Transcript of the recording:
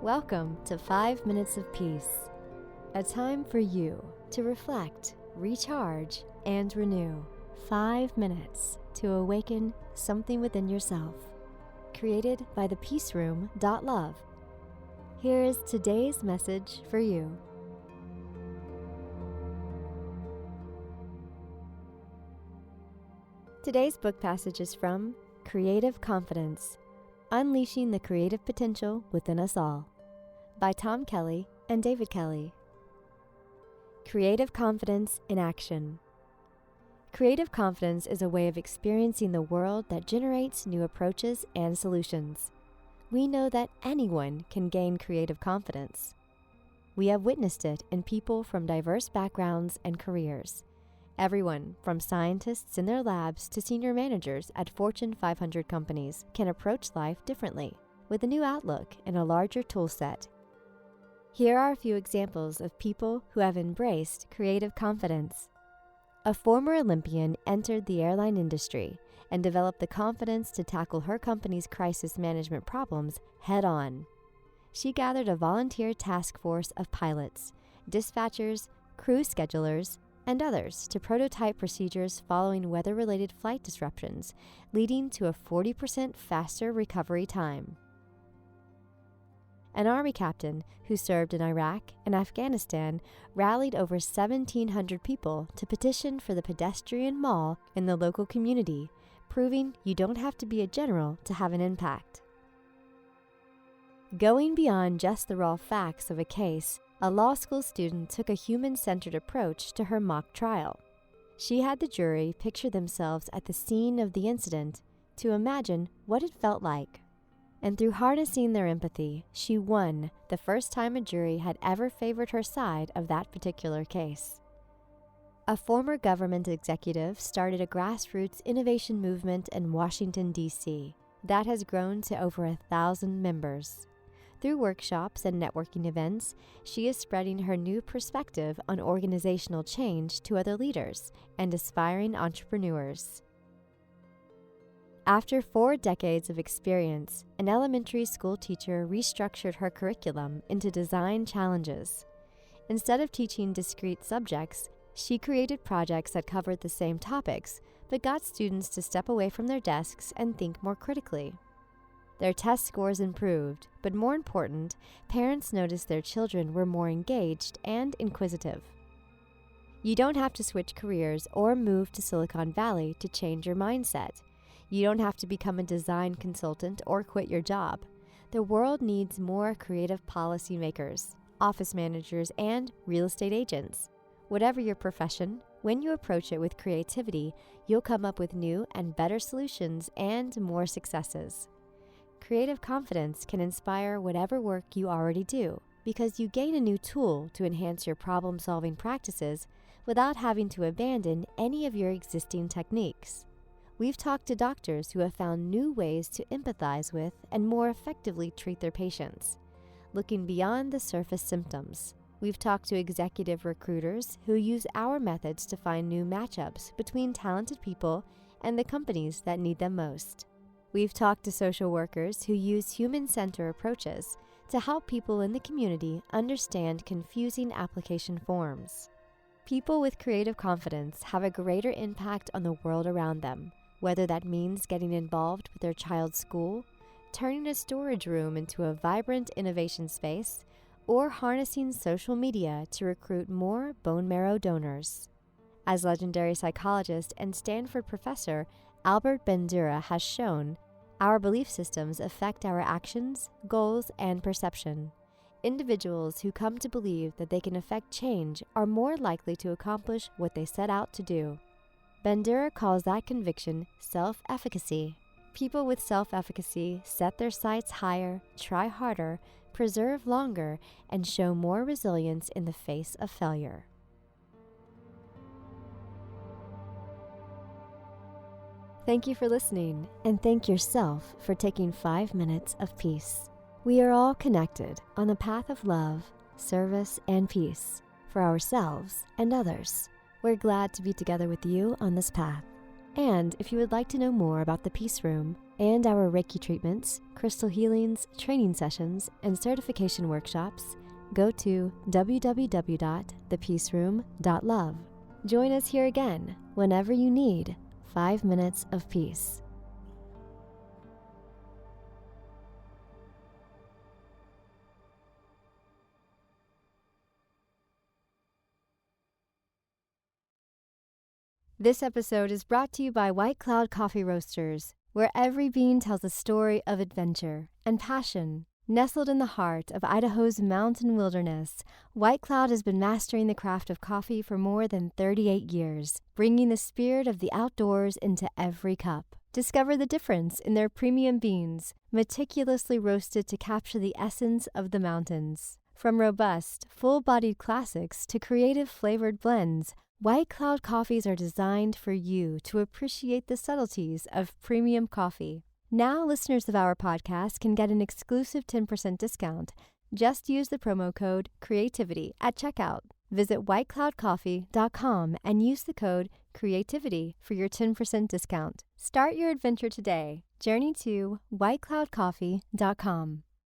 Welcome to 5 Minutes of Peace, a time for you to reflect, recharge, and renew. 5 minutes to awaken something within yourself. Created by thepeaceroom.love. Here is today's message for you. Today's book passage is from Creative Confidence, Unleashing the Creative Potential Within Us All, by Tom Kelley and David Kelley. Creative Confidence in Action. Creative confidence is a way of experiencing the world that generates new approaches and solutions. We know that anyone can gain creative confidence. We have witnessed it in people from diverse backgrounds and careers. Everyone from scientists in their labs to senior managers at Fortune 500 companies can approach life differently, with a new outlook and a larger tool set. Here are a few examples of people who have embraced creative confidence. A former Olympian entered the airline industry and developed the confidence to tackle her company's crisis management problems head-on. She gathered a volunteer task force of pilots, dispatchers, crew schedulers, and others to prototype procedures following weather-related flight disruptions, leading to a 40% faster recovery time. An Army captain who served in Iraq and Afghanistan rallied over 1,700 people to petition for the pedestrian mall in the local community, proving you don't have to be a general to have an impact. Going beyond just the raw facts of a case, a law school student took a human-centered approach to her mock trial. She had the jury picture themselves at the scene of the incident to imagine what it felt like. And through harnessing their empathy, she won the first time a jury had ever favored her side of that particular case. A former government executive started a grassroots innovation movement in Washington, D.C. that has grown to over 1,000 members. Through workshops and networking events, she is spreading her new perspective on organizational change to other leaders and aspiring entrepreneurs. After 4 decades of experience, an elementary school teacher restructured her curriculum into design challenges. Instead of teaching discrete subjects, she created projects that covered the same topics, but got students to step away from their desks and think more critically. Their test scores improved, but more important, parents noticed their children were more engaged and inquisitive. You don't have to switch careers or move to Silicon Valley to change your mindset. You don't have to become a design consultant or quit your job. The world needs more creative policymakers, office managers, and real estate agents. Whatever your profession, when you approach it with creativity, you'll come up with new and better solutions and more successes. Creative confidence can inspire whatever work you already do because you gain a new tool to enhance your problem-solving practices without having to abandon any of your existing techniques. We've talked to doctors who have found new ways to empathize with and more effectively treat their patients, looking beyond the surface symptoms. We've talked to executive recruiters who use our methods to find new matchups between talented people and the companies that need them most. We've talked to social workers who use human-centered approaches to help people in the community understand confusing application forms. People with creative confidence have a greater impact on the world around them, whether that means getting involved with their child's school, turning a storage room into a vibrant innovation space, or harnessing social media to recruit more bone marrow donors. As legendary psychologist and Stanford professor Albert Bandura has shown, our belief systems affect our actions, goals, and perception. Individuals who come to believe that they can affect change are more likely to accomplish what they set out to do. Bandura calls that conviction self-efficacy. People with self-efficacy set their sights higher, try harder, preserve longer, and show more resilience in the face of failure. Thank you for listening, and thank yourself for taking 5 minutes of peace. We are all connected on the path of love, service, and peace for ourselves and others. We're glad to be together with you on this path. And if you would like to know more about the Peace Room, and our Reiki treatments, crystal healings, training sessions, and certification workshops, go to www.thepeaceroom.love. Join us here again whenever you need 5 minutes of peace. This episode is brought to you by White Cloud Coffee Roasters, where every bean tells a story of adventure and passion. Nestled in the heart of Idaho's mountain wilderness, White Cloud has been mastering the craft of coffee for more than 38 years, bringing the spirit of the outdoors into every cup. Discover the difference in their premium beans, meticulously roasted to capture the essence of the mountains. From robust, full-bodied classics to creative flavored blends, White Cloud coffees are designed for you to appreciate the subtleties of premium coffee. Now, listeners of our podcast can get an exclusive 10% discount. Just use the promo code CREATIVITY at checkout. Visit whitecloudcoffee.com and use the code CREATIVITY for your 10% discount. Start your adventure today. Journey to whitecloudcoffee.com.